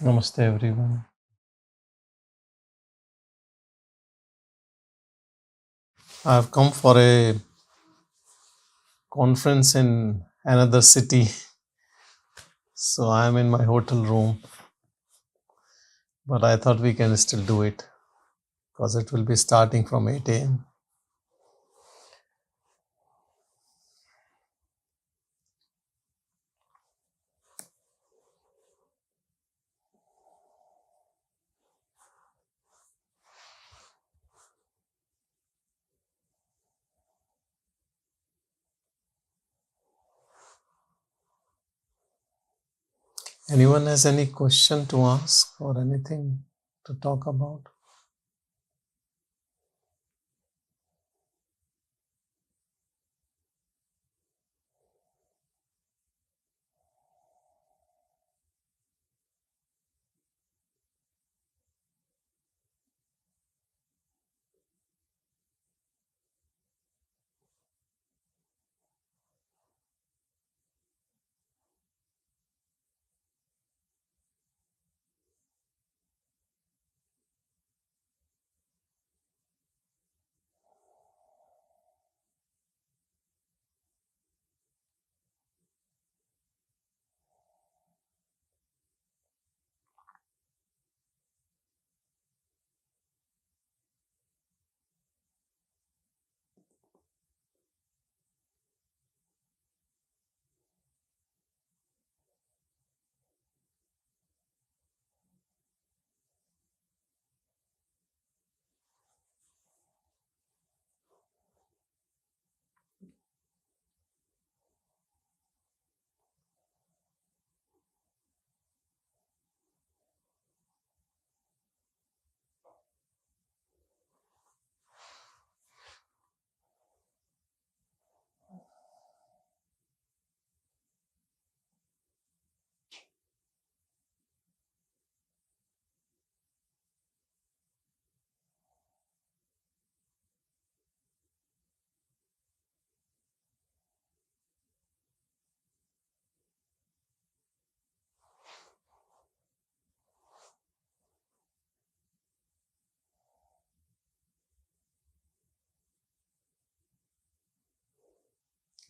Namaste everyone. I have come for a conference in another city, so I am in my hotel room. But I thought we can still do it because it will be starting from 8 a.m. Anyone has any question to ask or anything to talk about?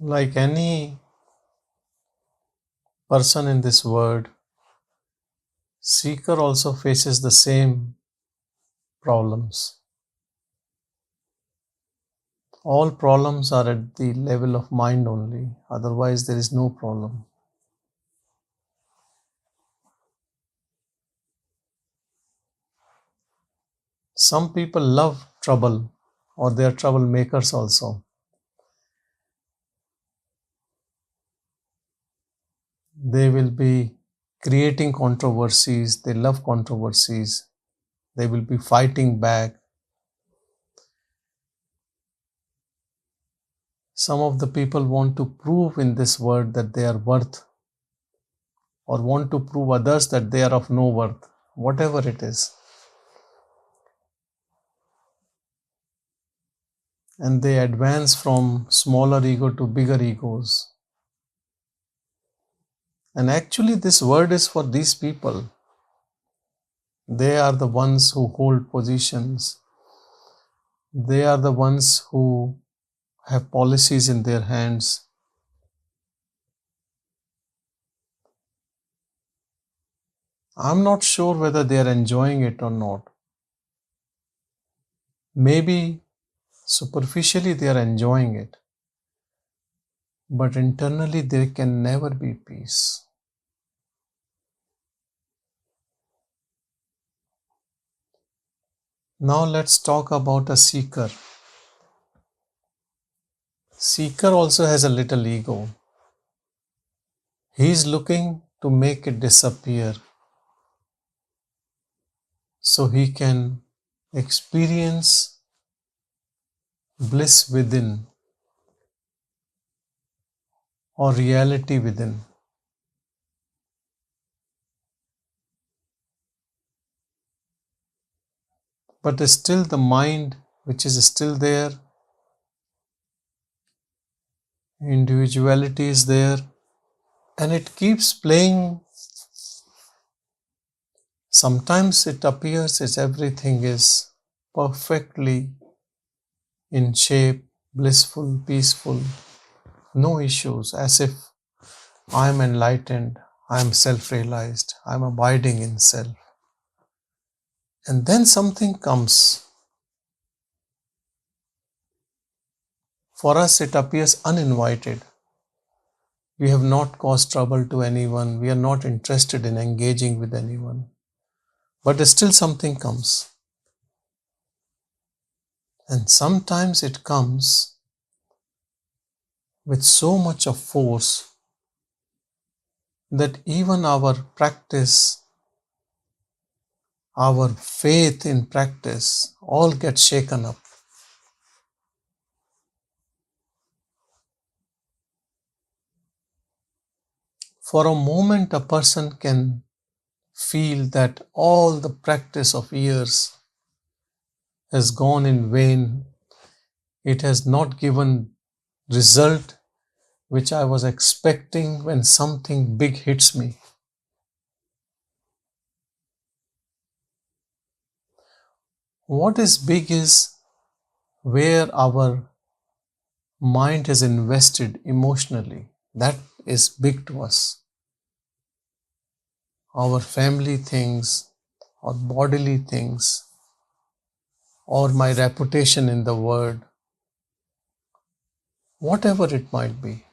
Like any person in this world, seeker also faces the same problems. All problems are at the level of mind only, otherwise, there is no problem. Some people love trouble, or they are troublemakers also. They will be creating controversies, they love controversies, they will be fighting back. Some of the people want to prove in this world that they are worth, or want to prove others that they are of no worth, whatever it is. And they advance from smaller ego to bigger egos. And actually, this word is for these people. They are the ones who hold positions. They are the ones who have policies in their hands. I'm not sure whether they are enjoying it or not. Maybe superficially they are enjoying it, but internally there can never be peace. Now let's talk about a seeker. Seeker also has a little ego. He is looking to make it disappear so he can experience bliss within or reality within. But still the mind, which is still there, individuality is there, and it keeps playing Sometimes it appears as everything is perfectly in shape, blissful, peaceful, no issues, as if I am enlightened, I am self-realized, I am abiding in self. And then something comes. For us, it appears uninvited. We have not caused trouble to anyone. We are not interested in engaging with anyone. But still something comes. And sometimes it comes with so much of force that even our practice, our faith in practice, all gets shaken up. For a moment, a person can feel that all the practice of years has gone in vain. It has not given result which I was expecting when something big hits me. What is big is where our mind is invested emotionally. That is big to us. Our family things, or bodily things, or my reputation in the world, whatever it might be.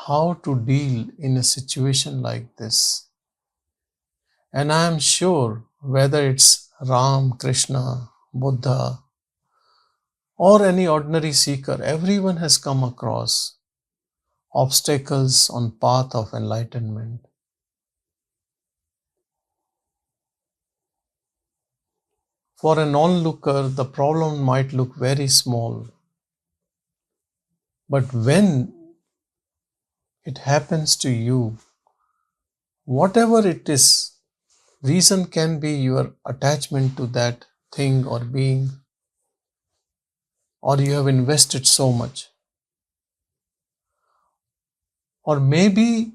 How to deal in a situation like this. And I am sure whether it's Ram, Krishna, Buddha, or any ordinary seeker, everyone has come across obstacles on path of enlightenment. For an onlooker, the problem might look very small. But when it happens to you, whatever it is, reason can be your attachment to that thing or being, or you have invested so much. Or maybe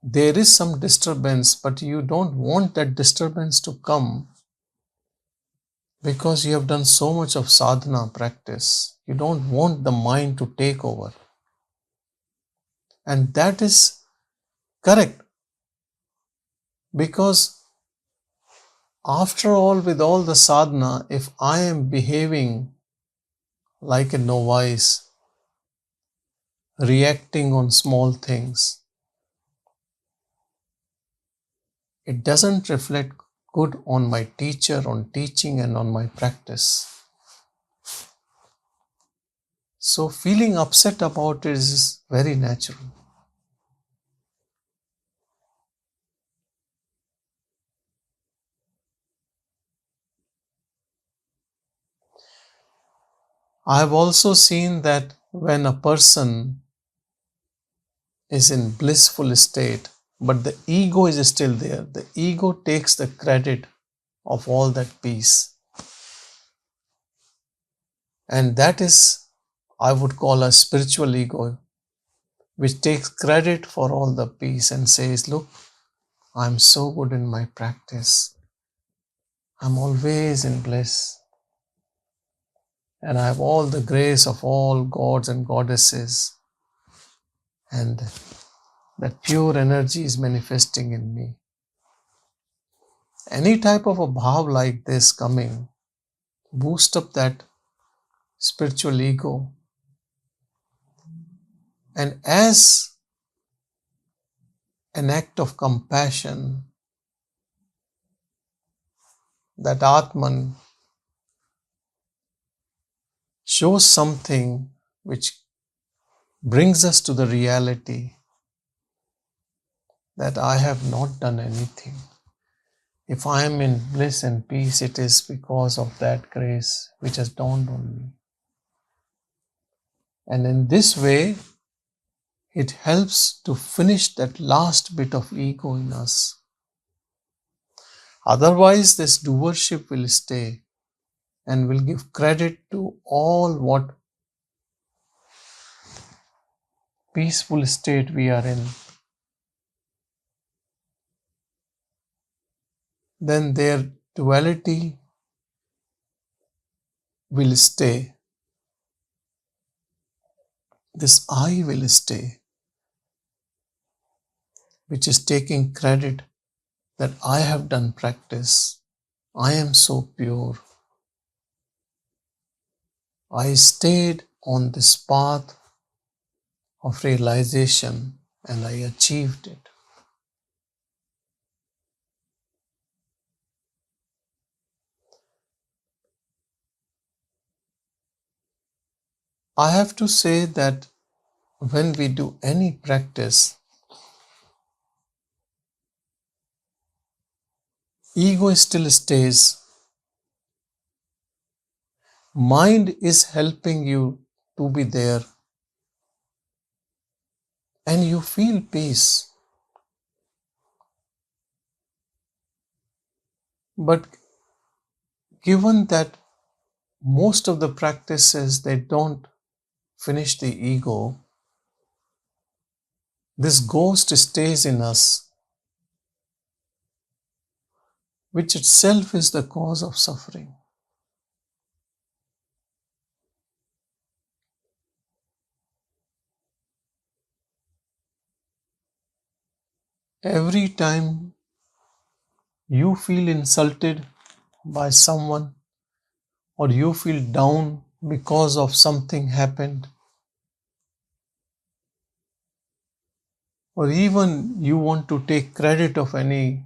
there is some disturbance, but you don't want that disturbance to come because you have done so much of sadhana practice. You don't want the mind to take over. And that is correct. Because after all, with all the sadhana, if I am behaving like a novice, reacting on small things, it doesn't reflect good on my teacher, on teaching, and on my practice. So feeling upset about it is very natural. I have also seen that when a person is in blissful state, but the ego is still there, the ego takes the credit of all that peace. And that is, I would call a spiritual ego, which takes credit for all the peace and says, look, I'm so good in my practice. I'm always in bliss. And I have all the grace of all gods and goddesses. And that pure energy is manifesting in me. Any type of a bhav like this coming, boost up that spiritual ego. And as an act of compassion, that Atman shows something which brings us to the reality that I have not done anything. If I am in bliss and peace, it is because of that grace which has dawned on me. And in this way, it helps to finish that last bit of ego in us. Otherwise, this doership will stay and will give credit to all what peaceful state we are in, then their duality will stay. This I will stay, which is taking credit that I have done practice. I am so pure. I stayed on this path of realization and I achieved it. I have to say that when we do any practice, ego still stays. Mind is helping you to be there and you feel peace. But given that most of the practices they don't finish the ego, this ghost stays in us, which itself is the cause of suffering. Every time you feel insulted by someone or you feel down because of something happened, or even you want to take credit of any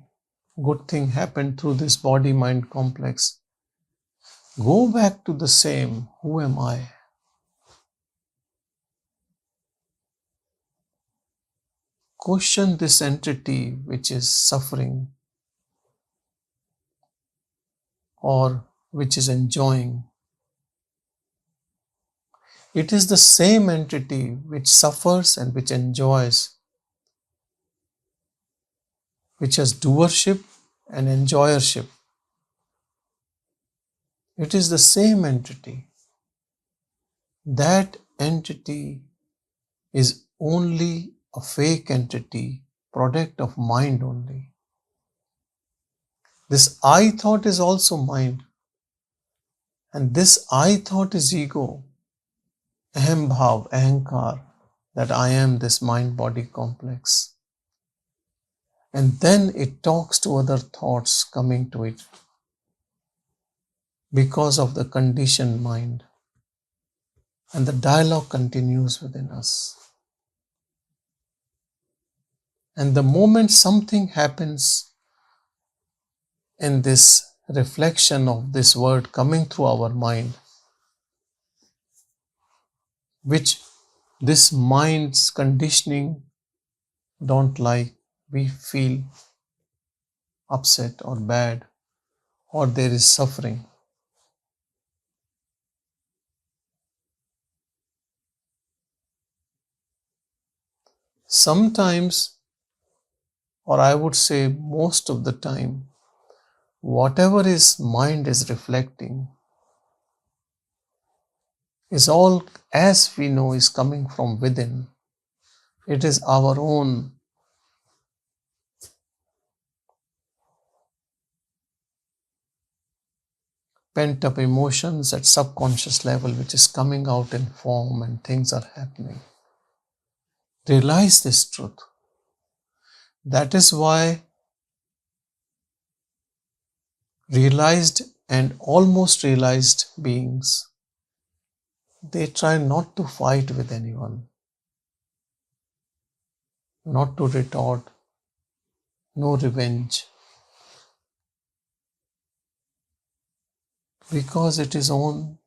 good thing happened through this body-mind complex, go back to the same, who am I? Question this entity which is suffering or which is enjoying. It is the same entity which suffers and which enjoys, which has doership and enjoyership. It is the same entity. That entity is only a fake entity, product of mind only. This I thought is also mind. And this I thought is ego, aham bhav, ahankar, that I am this mind-body complex. And then it talks to other thoughts coming to it because of the conditioned mind. And the dialogue continues within us. And the moment something happens in this reflection of this word coming through our mind, which this mind's conditioning don't like, we feel upset or bad, or there is suffering. Sometimes, or I would say most of the time, whatever is mind is reflecting is all, as we know, is coming from within. It is our own pent up emotions at subconscious level which is coming out in form and things are happening. Realize this truth. That is why realized and almost realized beings, they try not to fight with anyone, not to retort, no revenge, because it is own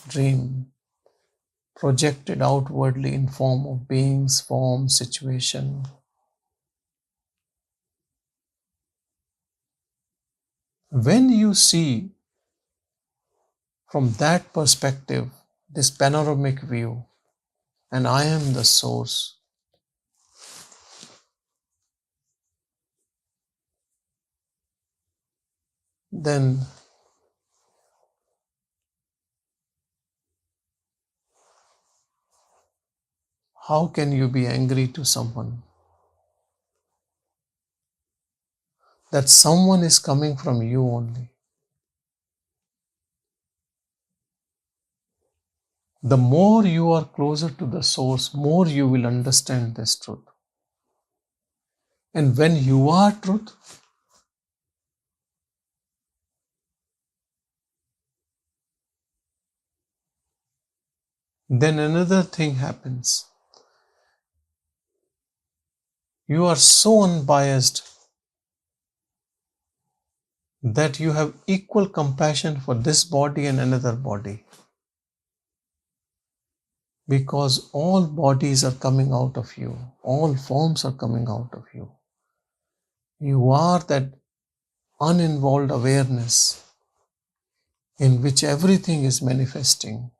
dream projected outwardly in form of beings, form, situation. When you see from that perspective, this panoramic view, and I am the source, then How can you be angry to someone? That someone is coming from you only. The more you are closer to the source, more you will understand this truth. And when you are truth, then another thing happens. You are so unbiased that you have equal compassion for this body and another body. Because all bodies are coming out of you, all forms are coming out of you. You are that uninvolved awareness in which everything is manifesting.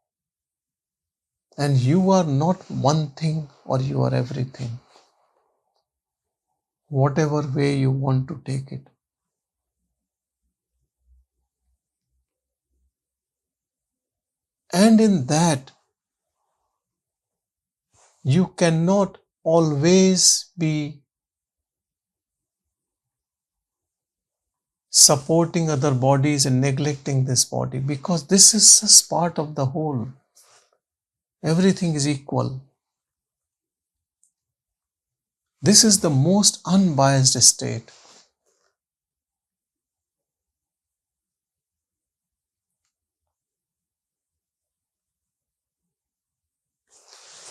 And you are not one thing or you are everything. Whatever way you want to take it. And in that, you cannot always be supporting other bodies and neglecting this body, because this is just part of the whole. Everything is equal. This is the most unbiased state.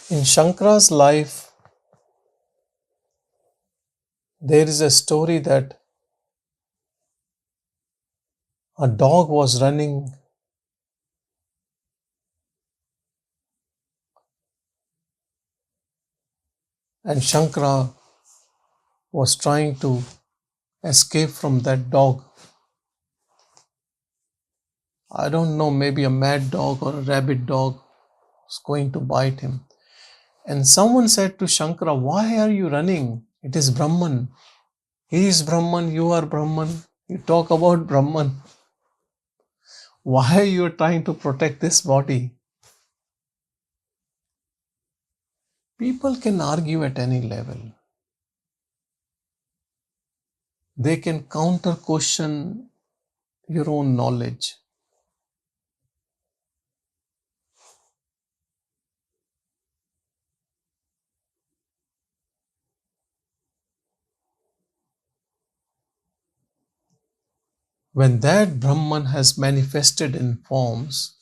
In Shankara's life, there is a story that a dog was running and Shankara was trying to escape from that dog. I don't know, maybe a mad dog or a rabid dog was going to bite him. And someone said to Shankara, "Why are you running? It is Brahman. He is Brahman, you are Brahman. You talk about Brahman. Why are you trying to protect this body?" People can argue at any level. They can counter question your own knowledge. When that Brahman has manifested in forms,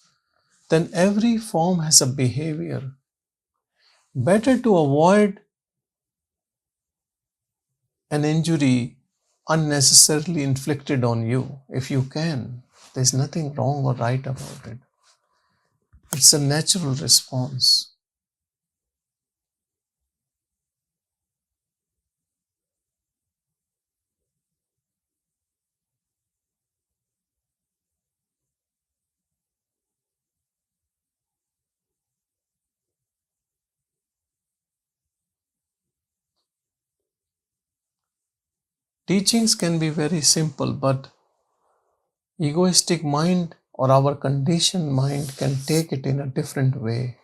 then every form has a behavior. Better to avoid an injury unnecessarily inflicted on you if you can. There's nothing wrong or right about it. It's a natural response. Teachings can be very simple, but egoistic mind or our conditioned mind can take it in a different way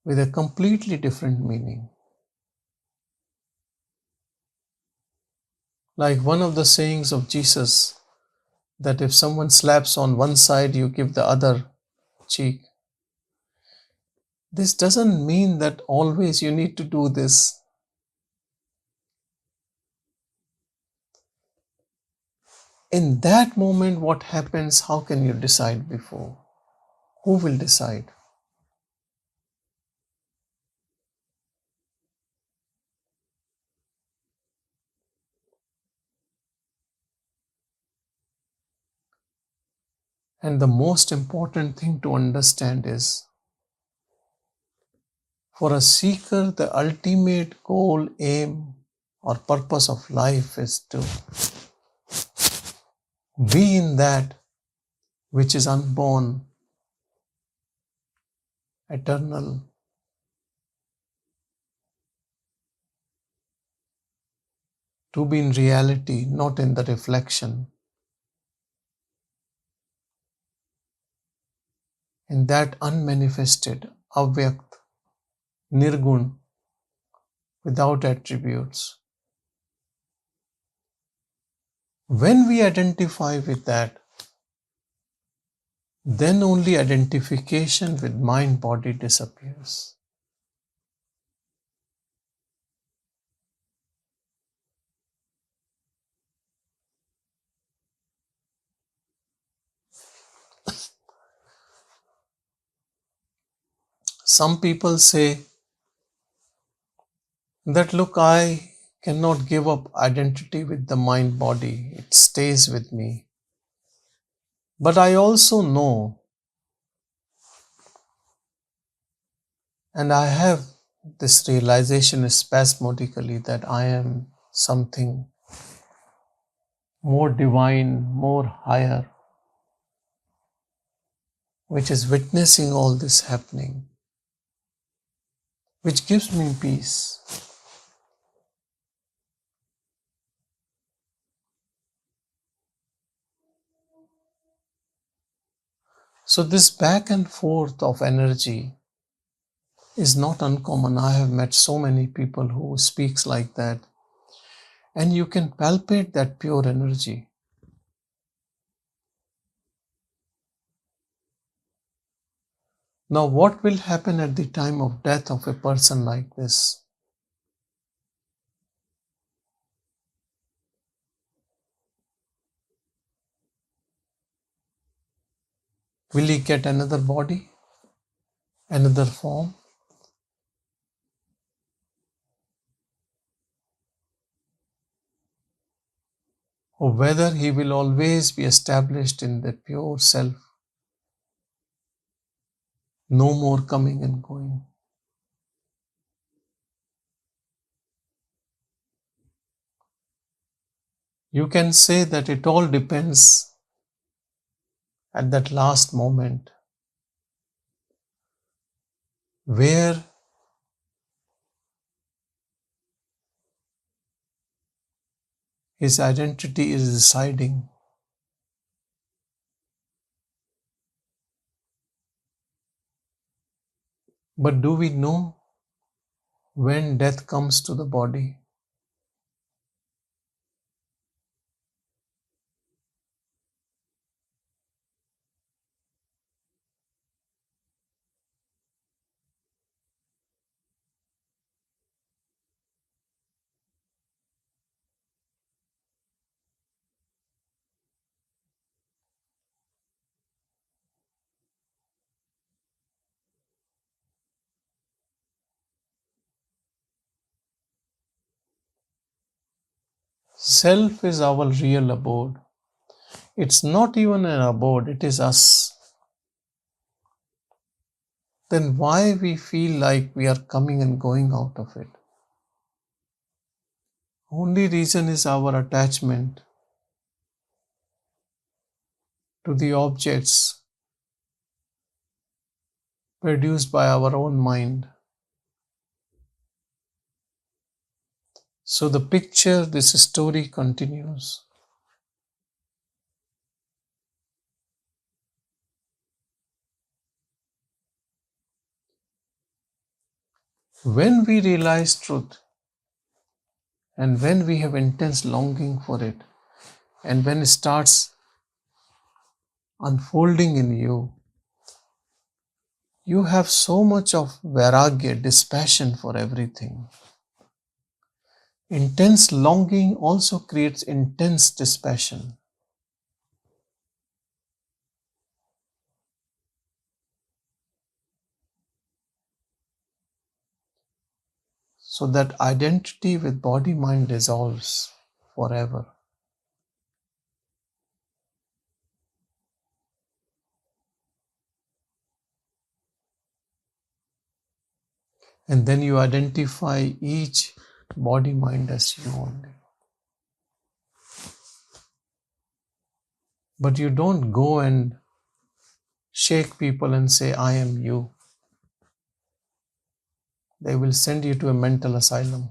with a completely different meaning. Like one of the sayings of Jesus, that if someone slaps on one side, you give the other cheek. This doesn't mean that always you need to do this. In that moment, what happens? How can you decide before? Who will decide? And the most important thing to understand is, for a seeker, the ultimate goal, aim, or purpose of life is to be in that which is unborn, eternal. To be in reality, not in the reflection. In that unmanifested, avyakt, nirgun, without attributes. When we identify with that, then only identification with mind-body disappears. Some people say that, look, I cannot give up identity with the mind-body. It stays with me. But I also know, and I have this realization spasmodically, that I am something more divine, more higher, which is witnessing all this happening, which gives me peace. So this back and forth of energy is not uncommon. I have met so many people who speaks like that, and you can palpate that pure energy. Now, what will happen at the time of death of a person like this? Will he get another body, another form? Or whether he will always be established in the pure self, no more coming and going? You can say that it all depends at that last moment where his identity is residing. But do we know when death comes to the body? Self is our real abode. It's not even an abode, it is us. Then why we feel like we are coming and going out of it? Only reason is our attachment to the objects produced by our own mind. So the picture, this story continues. When we realize truth, and when we have intense longing for it, and when it starts unfolding in you, you have so much of Vairagya, dispassion for everything. Intense longing also creates intense dispassion. So that identity with body mind dissolves forever. And then you identify each body mind as you only. But you don't go and shake people and say, I am you. They will send you to a mental asylum.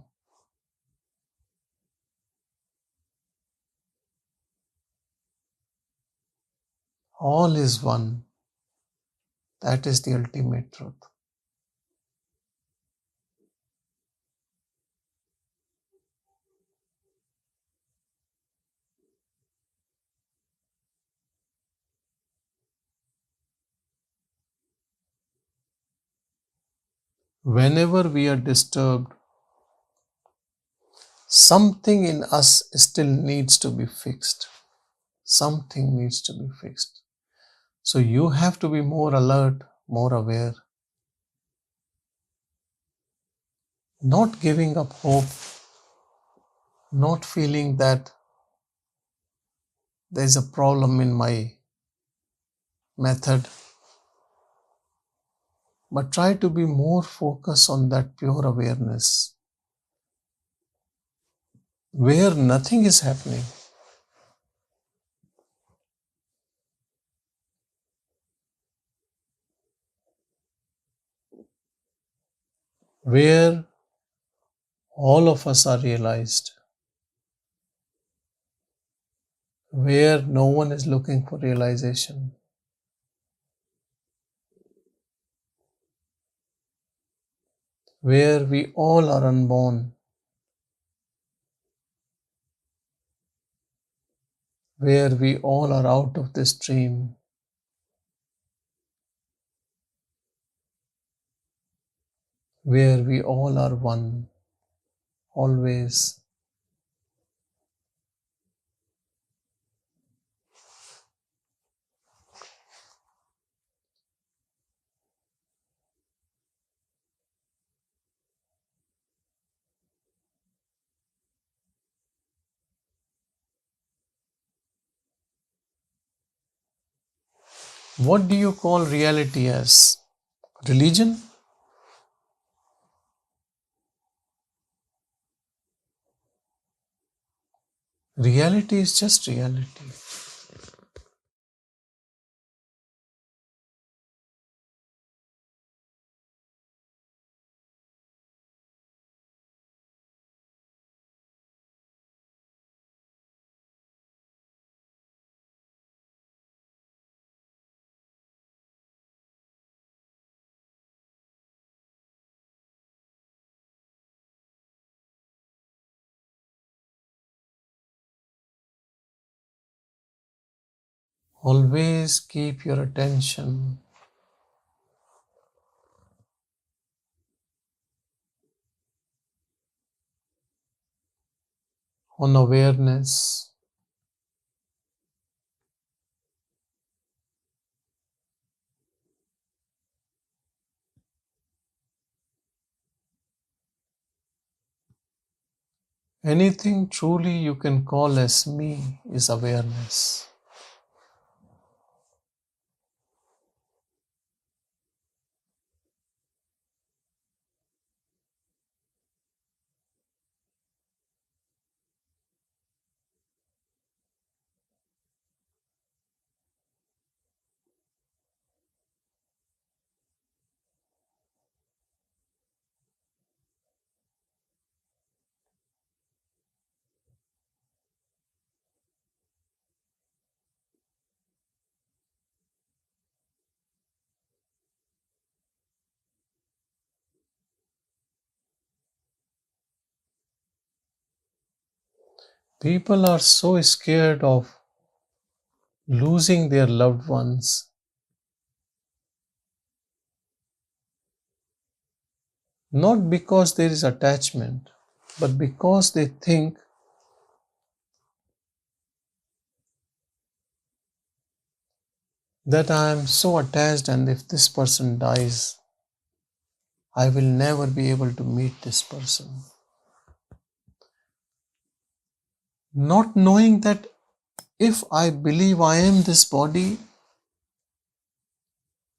All is one. That is the ultimate truth. Whenever we are disturbed, something in us still needs to be fixed. Something needs to be fixed. So you have to be more alert, more aware. Not giving up hope, not feeling that there is a problem in my method, but try to be more focused on that pure awareness where nothing is happening. Where all of us are realized, where no one is looking for realization, where we all are unborn, where we all are out of this dream, where we all are one, always. What do you call reality as? Religion? Reality is just reality. Always keep your attention on awareness. Anything truly you can call as me is awareness. People are so scared of losing their loved ones, not because there is attachment, but because they think that I am so attached, and if this person dies, I will never be able to meet this person. Not knowing that if I believe I am this body,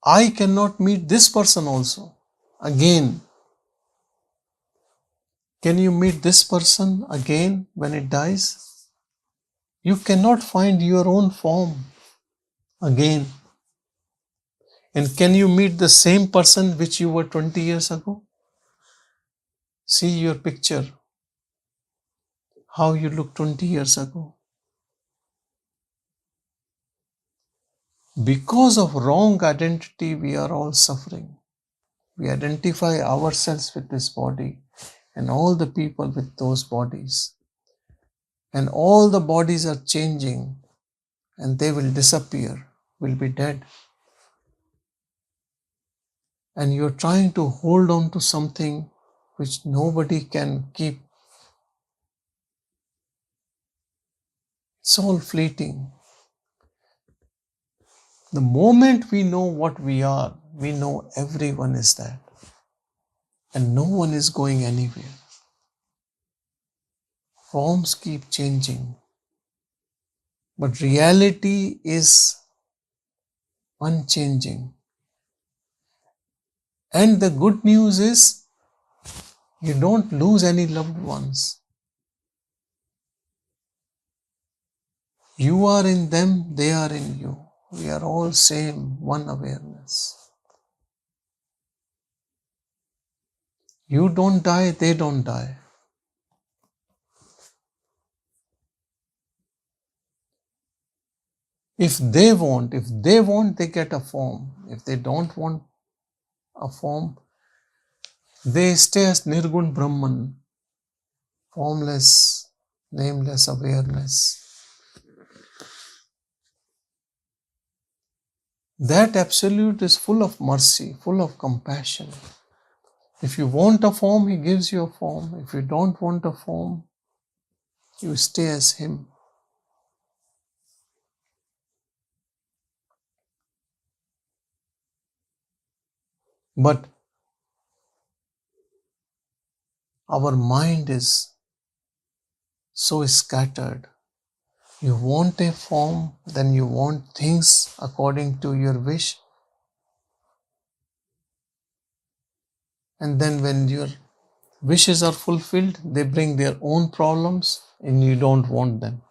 I cannot meet this person also. Again, can you meet this person again when it dies? You cannot find your own form again. And can you meet the same person which you were 20 years ago? See your picture, how you look 20 years ago. Because of wrong identity, we are all suffering. We identify ourselves with this body and all the people with those bodies. And all the bodies are changing and they will disappear, will be dead. and you're trying to hold on to something which nobody can keep. It's all fleeting. The moment we know what we are, we know everyone is that. And no one is going anywhere. Forms keep changing. But reality is unchanging. And the good news is, you don't lose any loved ones. You are in them, they are in you. We are all same, one awareness. You don't die, they don't die. If they want, they get a form. If they don't want a form, they stay as Nirgun Brahman, formless, nameless awareness. That Absolute is full of mercy, full of compassion. If you want a form, He gives you a form. If you don't want a form, you stay as Him. But our mind is so scattered. You want a form, then you want things according to your wish. And then when your wishes are fulfilled, they bring their own problems and you don't want them.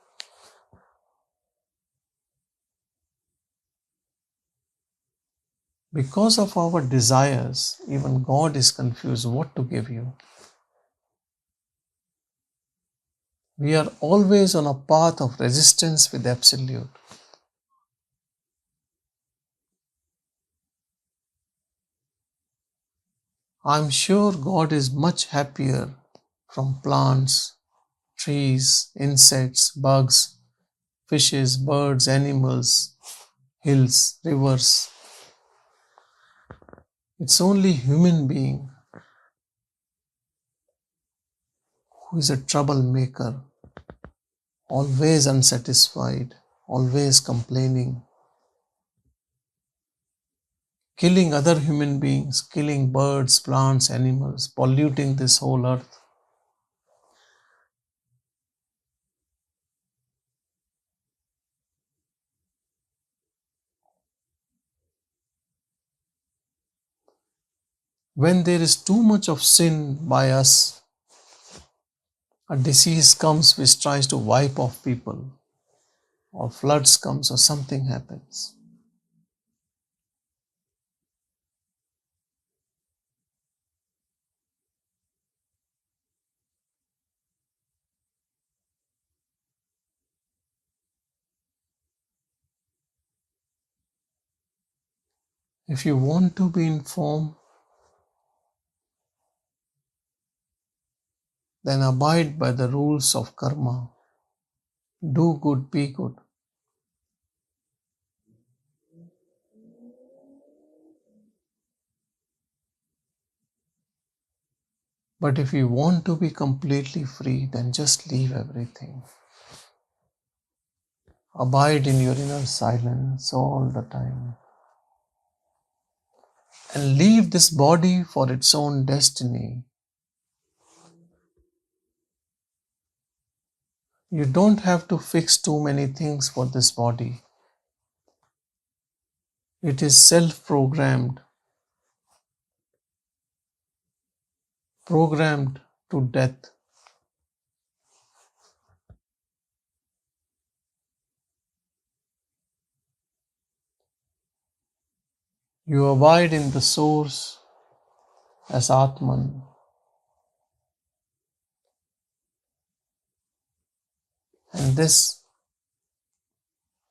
Because of our desires, even God is confused what to give you. We are always on a path of resistance with Absolute. I'm sure God is much happier from plants, trees, insects, bugs, fishes, birds, animals, hills, rivers. It's only human being who is a troublemaker, always unsatisfied, always complaining, killing other human beings, killing birds, plants, animals, polluting this whole earth. When there is too much of sin by us, a disease comes which tries to wipe off people, or floods comes or something happens. If you want to be in form, then abide by the rules of karma. Do good, be good. But if you want to be completely free, then just leave everything. Abide in your inner silence all the time. And leave this body for its own destiny. You don't have to fix too many things for this body. It is self-programmed, programmed to death. You abide in the source as Atman. And this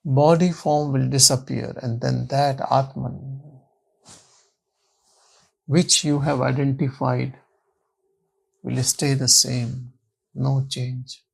body form will disappear, and then that Atman, which you have identified, will stay the same, no change.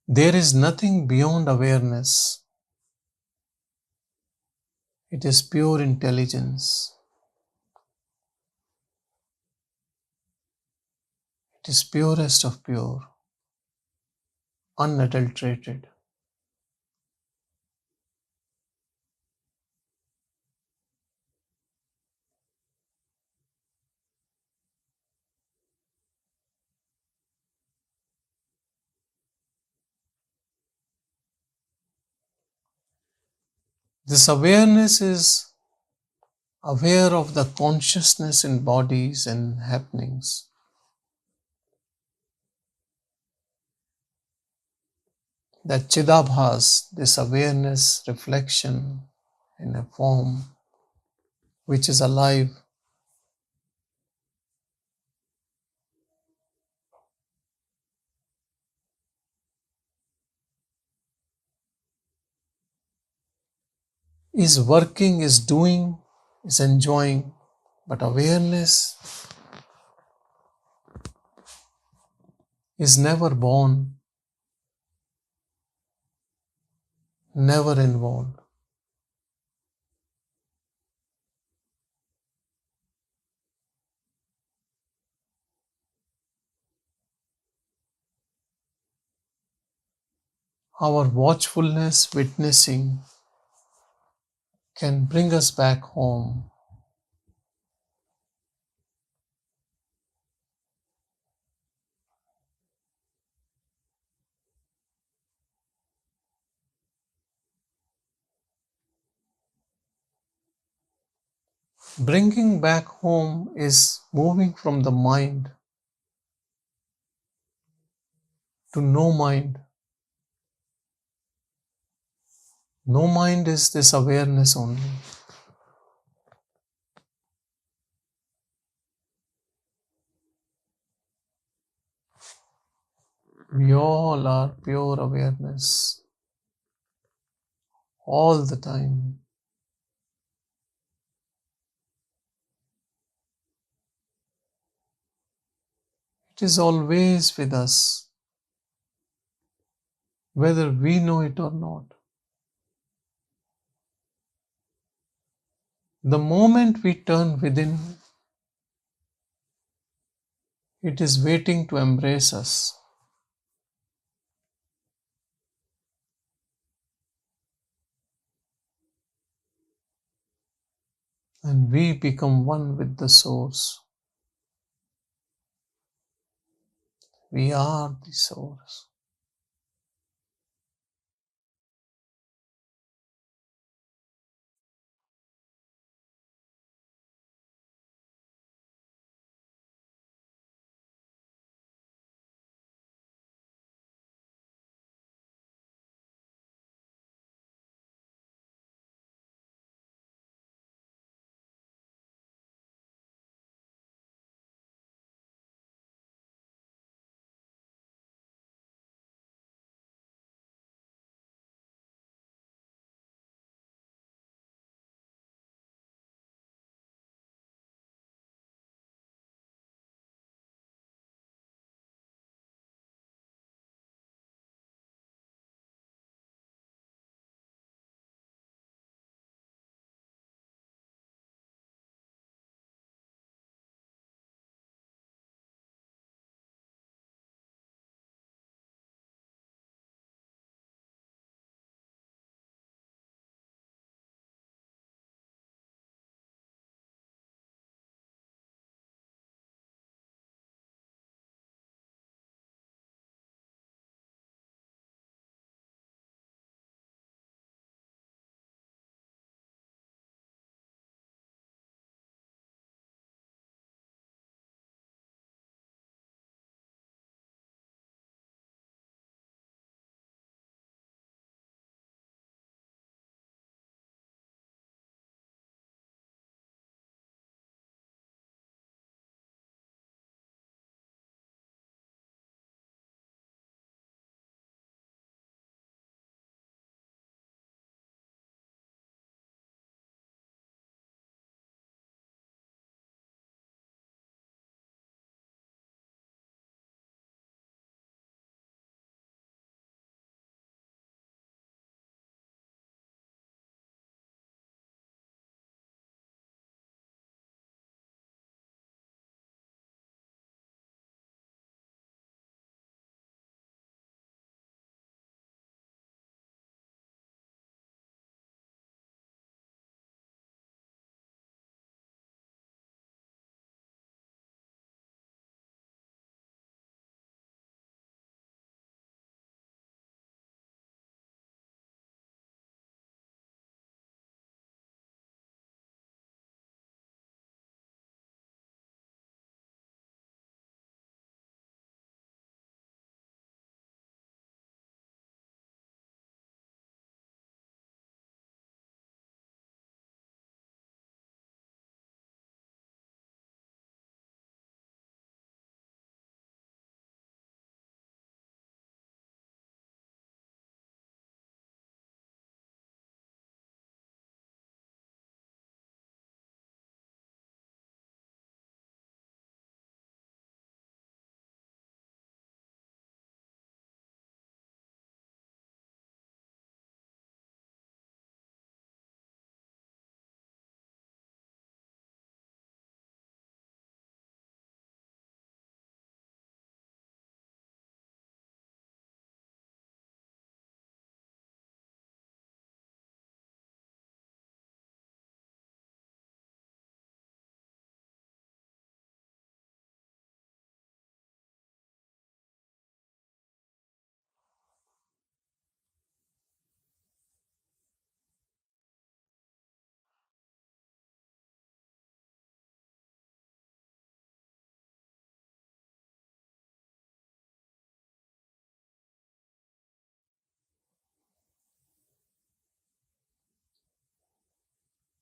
There is nothing beyond awareness. It is pure intelligence. It is purest of pure, unadulterated. This awareness is aware of the consciousness in bodies and happenings. That Chidabhas, this awareness reflection in a form which is alive, is working, is doing, is enjoying, but awareness is never born, never involved. Our watchfulness, witnessing, can bring us back home. Bringing back home is moving from the mind to no mind. No mind is this awareness only. We all are pure awareness all the time. It is always with us, whether we know it or not. The moment we turn within, it is waiting to embrace us. And we become one with the source. We are the source.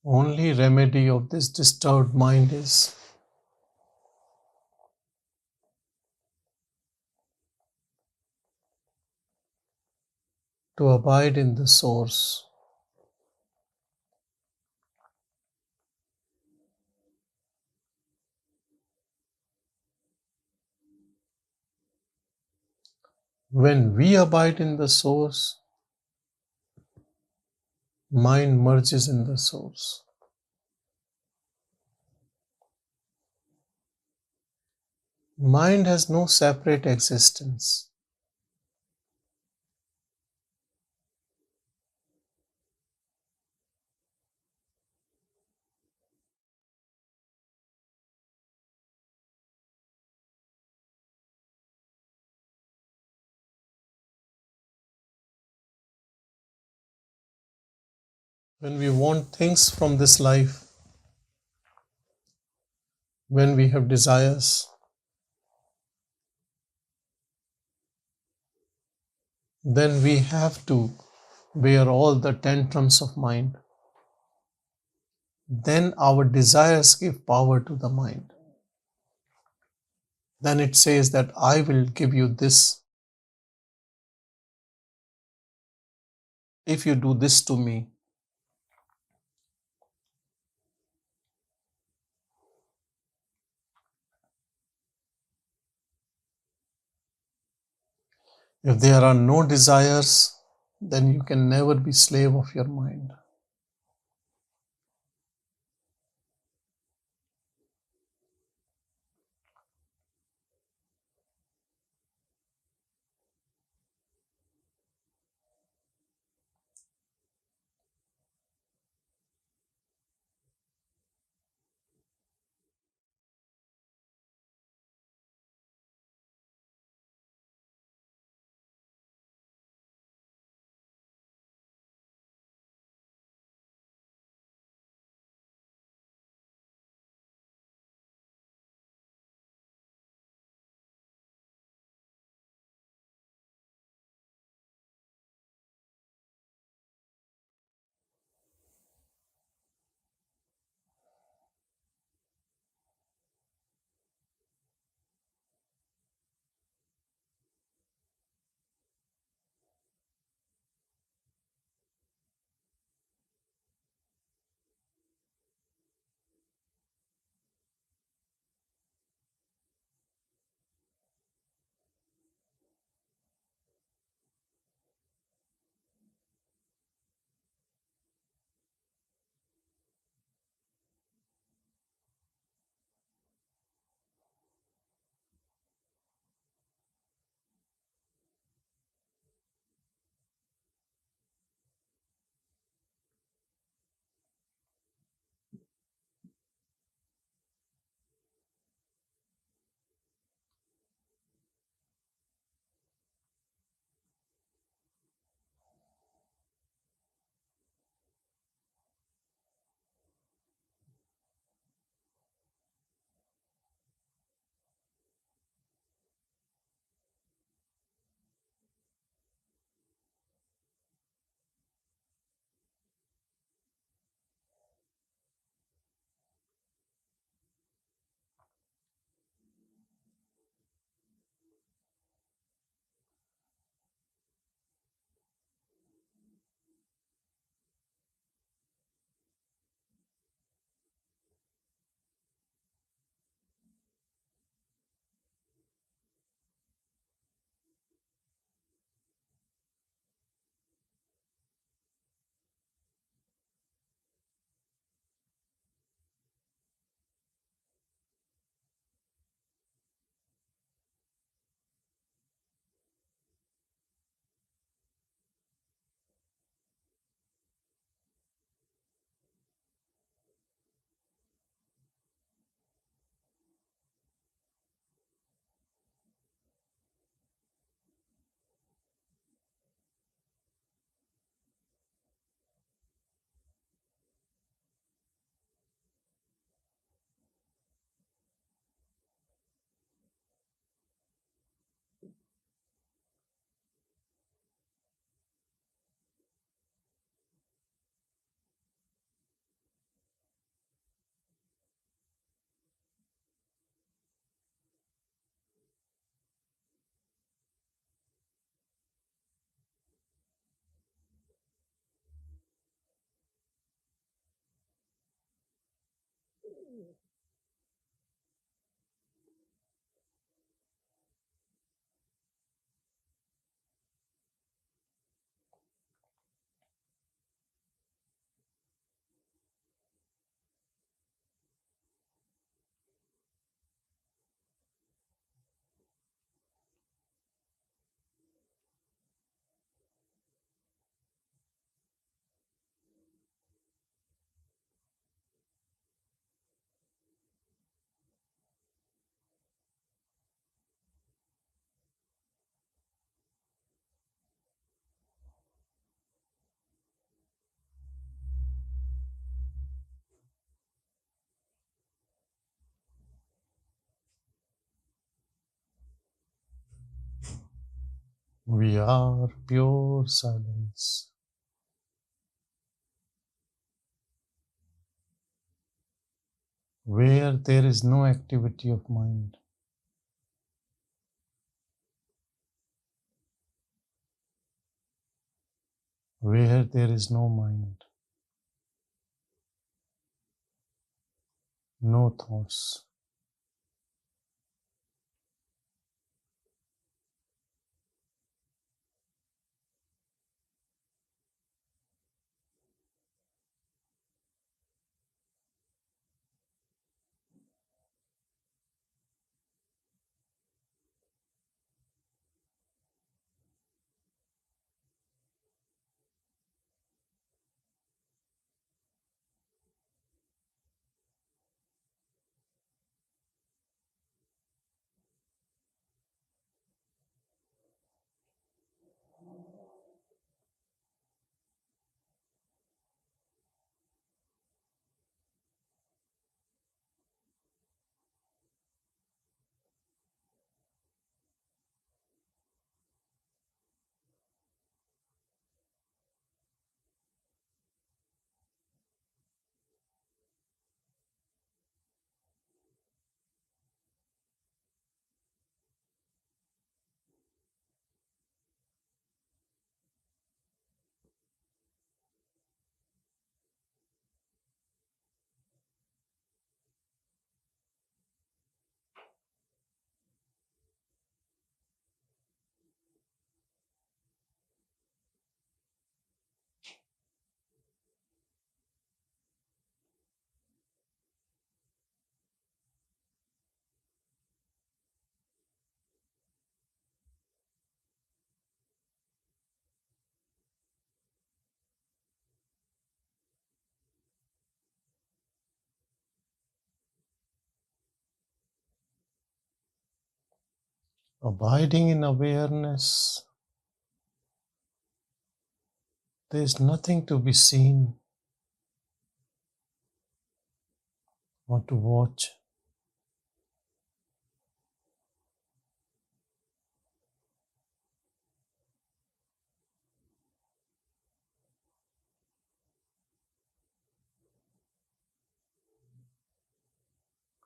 Only remedy of this disturbed mind is to abide in the source. When we abide in the source, mind merges in the source. Mind has no separate existence. When we want things from this life, when we have desires, then we have to bear all the tantrums of mind. Then our desires give power to the mind. Then it says that I will give you this if you do this to me. If there are no desires, then you can never be slave of your mind. We are pure silence. Where there is no activity of mind. Where there is no mind. No thoughts. Abiding in awareness, there is nothing to be seen or to watch.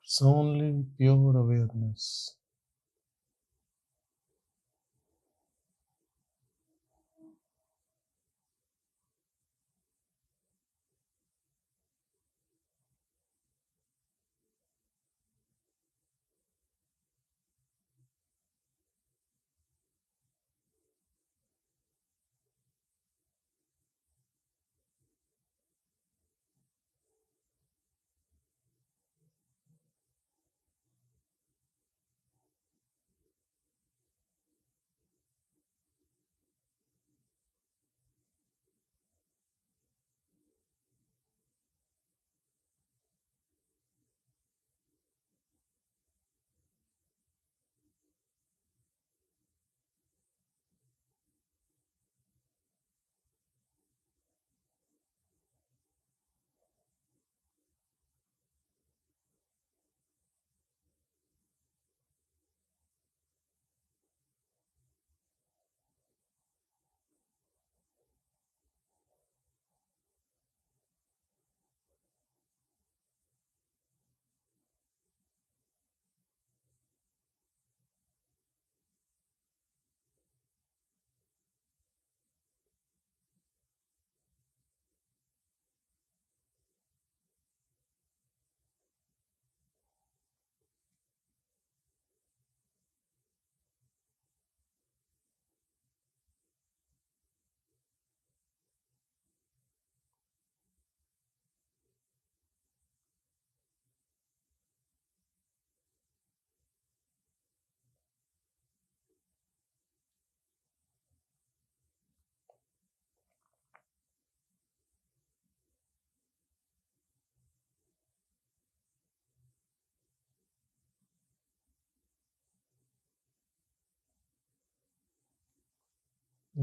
It's only pure awareness.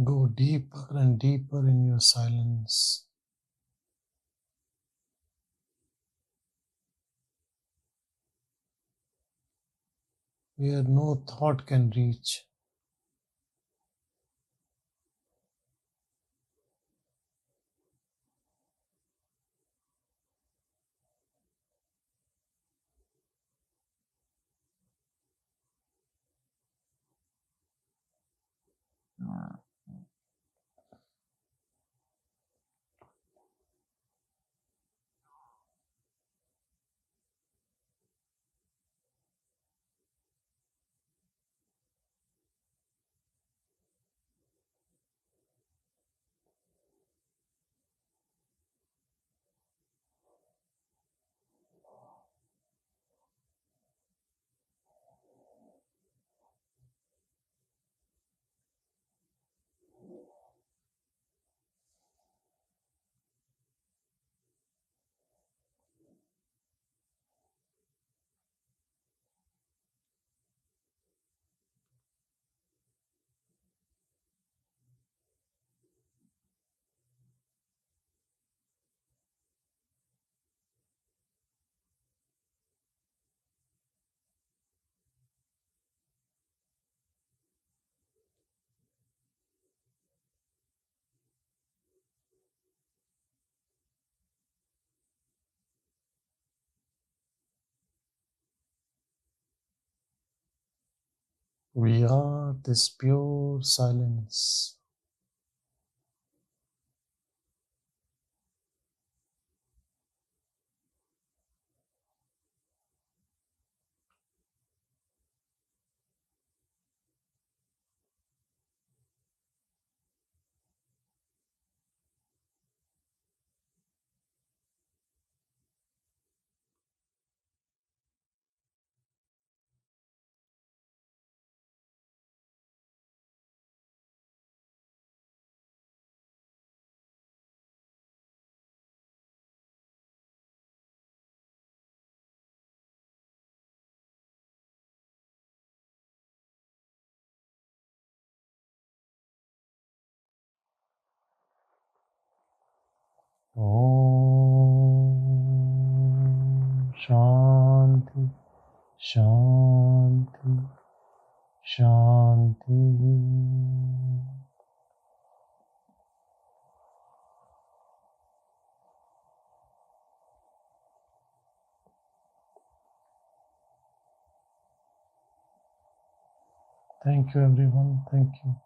Go deeper and deeper in your silence. Where no thought can reach. We are this pure silence. Om Shanti, Shanti, Shanti. Thank you, everyone. Thank you.